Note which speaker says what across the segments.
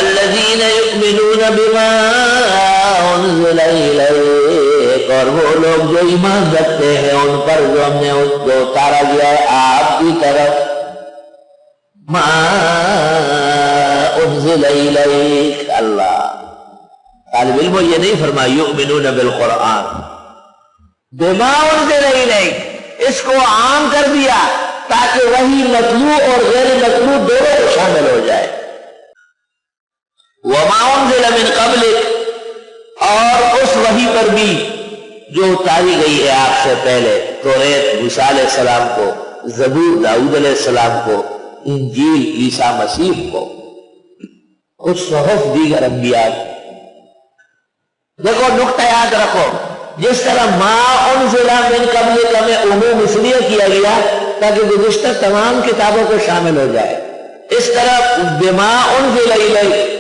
Speaker 1: والذین یؤمنون بما انزل الیک، اور وہ لوگ جو ایمان رکھتے ہیں ان پر جو ہم نے جو اتارا گیا ہے آپ کی طرف، ما انزل الیک، اللہ طالب علموں یہ نہیں فرمایا یؤمنون بالقرآن، بما انزل الیک اس کو عام کر دیا تاکہ وہی مطلوع اور غیر مطلوع دونوں شامل ہو جائے، وما انزل من قبلک، اور اس وحی پر بھی جو اتاری گئی ہے آپ سے پہلے، توریت موسیٰ علیہ السلام کو، زبور داؤد علیہ السلام کو، انجیل عیسیٰ مسیح کو، کچھ صحف دیگر انبیاء کو۔ دیکھو نقطہ یاد رکھو، جس طرح ما انزل من قبلک میں عموم اس لیے کیا گیا تاکہ گزشتہ تمام کتابوں کو شامل ہو جائے، اس طرح بما انزل الیک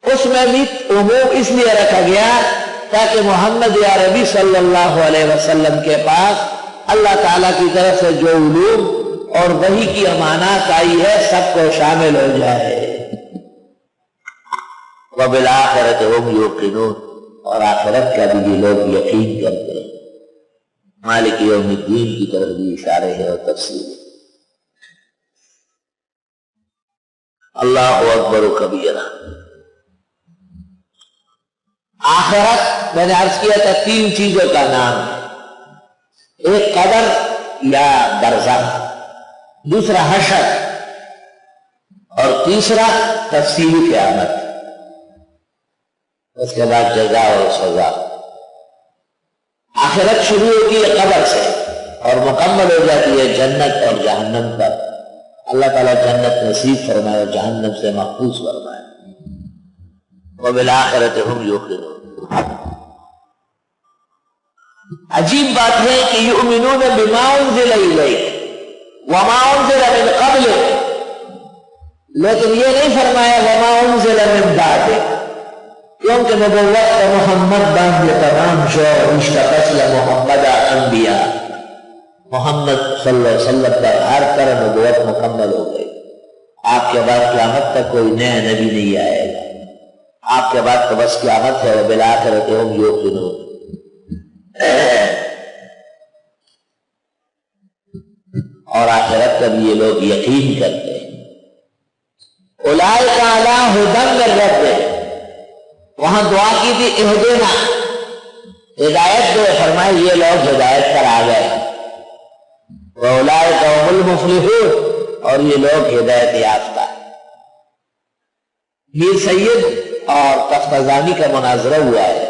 Speaker 1: اس میں بھی عموم اس لیے رکھا گیا تاکہ محمد عربی صلی اللہ علیہ وسلم کے پاس اللہ تعالیٰ کی طرف سے جو علوم اور وحی کی امانات آئی ہے سب کو شامل ہو جائے۔ وبالآخرۃ ہم یوقنون، اور آخرت کا بھی یہ لوگ یقین کرتے ہیں۔ مالک یوم الدین کی طرف بھی اشارے ہے اور تفصیل۔ اللہ اکبر کبیرہ۔ آخرت میں نے عرض کیا تھا تین چیزوں کا نام ہے، ایک قبر یا برزخ، دوسرا حشر، اور تیسرا تفصیل قیامت، اس کے بعد جزا اور سزا۔ آخرت شروع ہوتی ہے قبر سے اور مکمل ہو جاتی ہے جنت اور جہنم پر۔ اللہ تعالیٰ جنت نصیب فرمائے اور جہنم سے محفوظ فرمائے۔ وبالآخرۃ ہم یوقنون۔ عجیب بات ہے کہ یؤمنون بما انزل الیک وما انزل من قبلک، لیکن یہ نہیں فرمایا وما انزل من بعدک، کیونکہ نبوت کا محمد باندھے تمام شو اشتقصل محمد انبیاء، محمد صلی اللہ علیہ وسلم پر ہر طرح نبوت مکمل ہو گئی۔ آپ کے بعد قیامت تک کوئی نیا نبی نہیں آئے گا، آپ کے بعد تو بس قیامت ہے۔ وبالآخرۃ ہم یوقنون۔ اور آخرت کا بھی یہ لوگ یقین کرتے ہیں۔ اولئک علی ھدی من ربہم، وہاں دعا کی تھی اہدنا، ہدایت دو، فرمائے یہ لوگ ہدایت پر آ گئے۔ وَأُولَٰئِكَ هُمُ الْمُفْلِحُونَ، اور یہ لوگ ہدایت یافتہ۔ میر سید اور تفتزانی کا مناظرہ ہوا ہے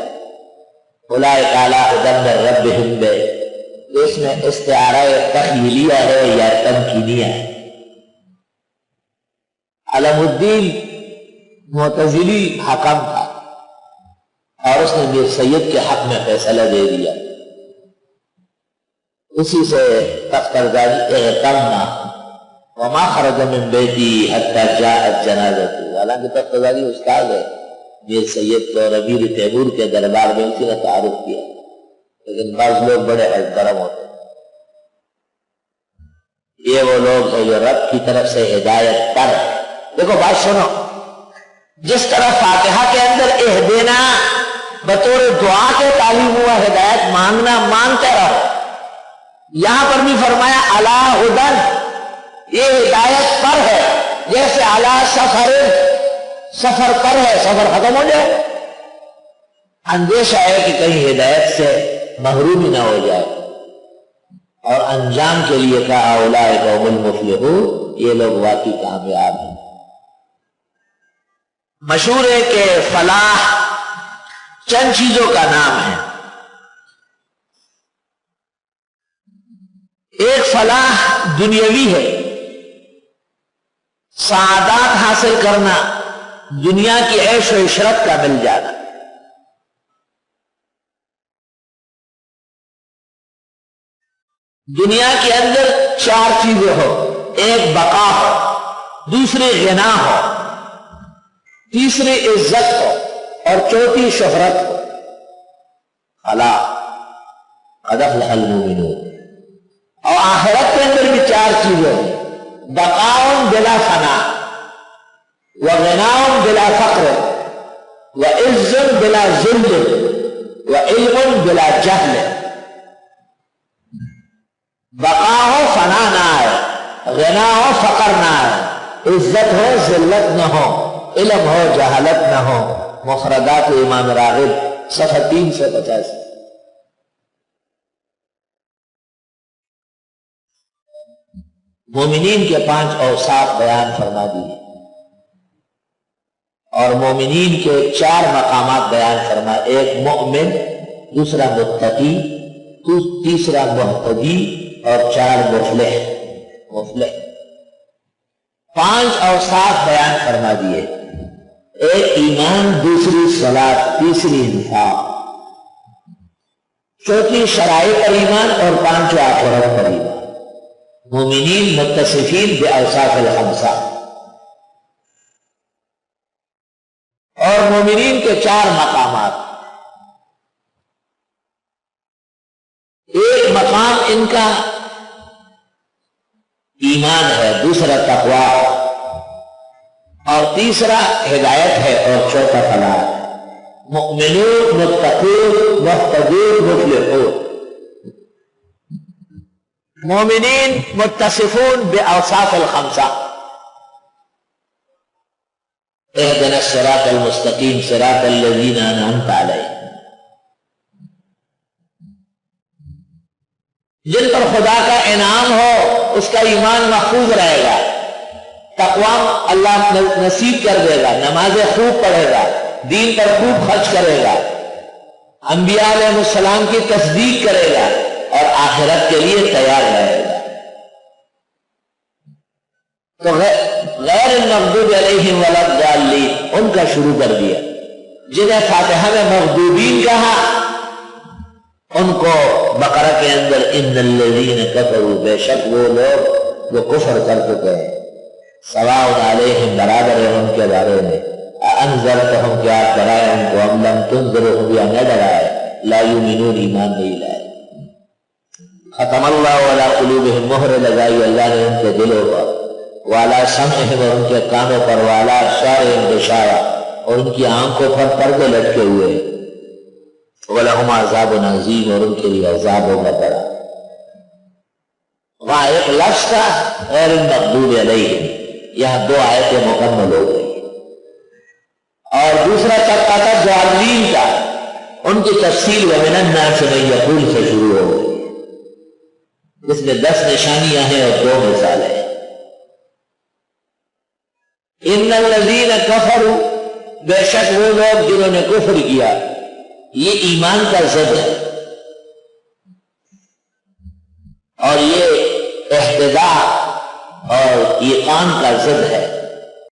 Speaker 1: اولئک علی ھدی من ربہم بے، اس میں استعارہ تخیلیہ ہے یا تمکینیہ ہے۔ علم الدین معتزلی حکم تھا اور اس نے میر سید کے حق میں فیصلہ دے دیا، اسی سے تفتزانی اعتمنا وما خرج من بیتی حتی جاءت جنازتہ، حالانکہ تفتزانی استاد ہے میر سید کو امیر تیمور کے دربار میں اسی نے تعارف کیا، لیکن بعض لوگ بڑے محترم ہوتے ہیں۔ یہ وہ لوگ ہیں جو رب کی طرف سے ہدایت پر۔ دیکھو بات سنو، جس طرح فاتحہ کے اندر اہدنا بطور دعا کے تعلیم ہوا ہدایت مانگنا، مانگتے رہو، یہاں پر بھی فرمایا علی ھدی، یہ ہدایت پر ہے، جیسے علی سفر، سفر پر ہے، سفر ختم ہو جائے، اندیشہ ہے کہ کہیں ہدایت سے محرومی نہ ہو جائے، اور انجام کے لیے کہا اولئک ھم المفلحون، یہ لوگ واقعی کامیاب ہیں۔ مشہور ہے کہ فلاح چند چیزوں کا نام ہے، ایک فلاح دنیاوی ہے، سعادات حاصل کرنا، دنیا کی عیش و عشرت کا مل جانا۔ دنیا کے اندر چار چیزیں ہو، ایک بقا ہو، دوسری غنا ہو، تیسری عزت ہو، اور چوتھی شہرت ہو۔ فلاح قد افلح المؤمنون۔ اور آخرت کے اندر بھی چار چیزیں ہیں، بقاء بلا فنا، وغناء فقر وعز بلا ذل وعلم بلا جہل، بقا ہو فنا نہ آئے، غنا ہو فقر نہ آئے، عزت ہو ذلت نہ ہو، علم ہو جہالت نہ ہو۔ مفردات امام راغب صفحہ 350۔ مومنین کے 5 اوصاف بیان فرما دیے اور مومنین کے 4 مقامات بیان فرما، ایک مؤمن، دوسرا متقی، تیسرا مہتدی اور 4 مفلح۔ 5 اوصاف بیان فرما دیے، ایک ایمان، دوسری صلاۃ، تیسری انفاق، چوتھی شرائع پر ایمان اور 5 آخرت پر ایمان۔ مومنین متصفین باوصاف الخمسہ، اور مومنین کے 4 مقامات۔ ایک مقام ان کا ایمان ہے، دوسرا تقویٰ اور تیسرا ہدایت ہے اور چوتھا فلاح ہے۔ مؤمنون، متقون، مہتدون، مفلحون۔ مومنین متصفون باوصاف الخمسہ، اہدنا الصراط المستقیم صراط الذین انعمت علیہم، جن پر خدا کا انعام ہو اس کا ایمان محفوظ رہے گا، تقویٰ اللہ نصیب کر دے گا، نمازیں خوب پڑھے گا، دین پر خوب خرچ کرے گا، انبیاء علیہ السلام کی تصدیق کرے گا اور آخرت کے لیے تیار رہے گا۔ تو غیر المغضوب علیہم ولا الضالین ان کا شروع کر دیا۔ جنہیں فاتحہ میں مغضوبین کہا ان کو بقرہ کے اندر ان الذین کفروا، بے شک وہ لوگ جو کفر کر چکے ہیں، سواء علیہم برابر ہے ان کے بارے میں، انذرتہم کیا ڈرائے ان کو، ام لم تنذرہم یا نہ ڈرائے، لا یؤمنون ایمان نہیں لائے۔ ختم اللہ علی قلوبہم، مہر لگائی اللہ نے ان کے دلوں پر، وعلی سمعہم اور ان کے کانوں پر، وعلی ابصارہم غشاوہ اور ان کی آنکھوں پر پردے لٹکے ہوئے، وَلَهُمْ عَذَابٌ عَظِيمٌ اور ان کے لیے عذاب ہوگا بڑا۔ وہاں ایک لفظ تھا غیر المغضوب علیہم، یہاں 2 آیتیں مکمل ہو گئی، اور دوسرا طبقہ تھا ضالین کا، ان کی تفصیل وَمِنَ النَّاسِ مَن يَقُولُ سے شروع ہو گئی، جس میں 10 نشانیاں ہیں اور 2 مثالیں۔ ان الذین کفروا، بے شک وہ لوگ جنہوں نے کفر کیا، یہ ایمان کا ضد ہے اور یہ احتداء اور ایقان کا ضد ہے۔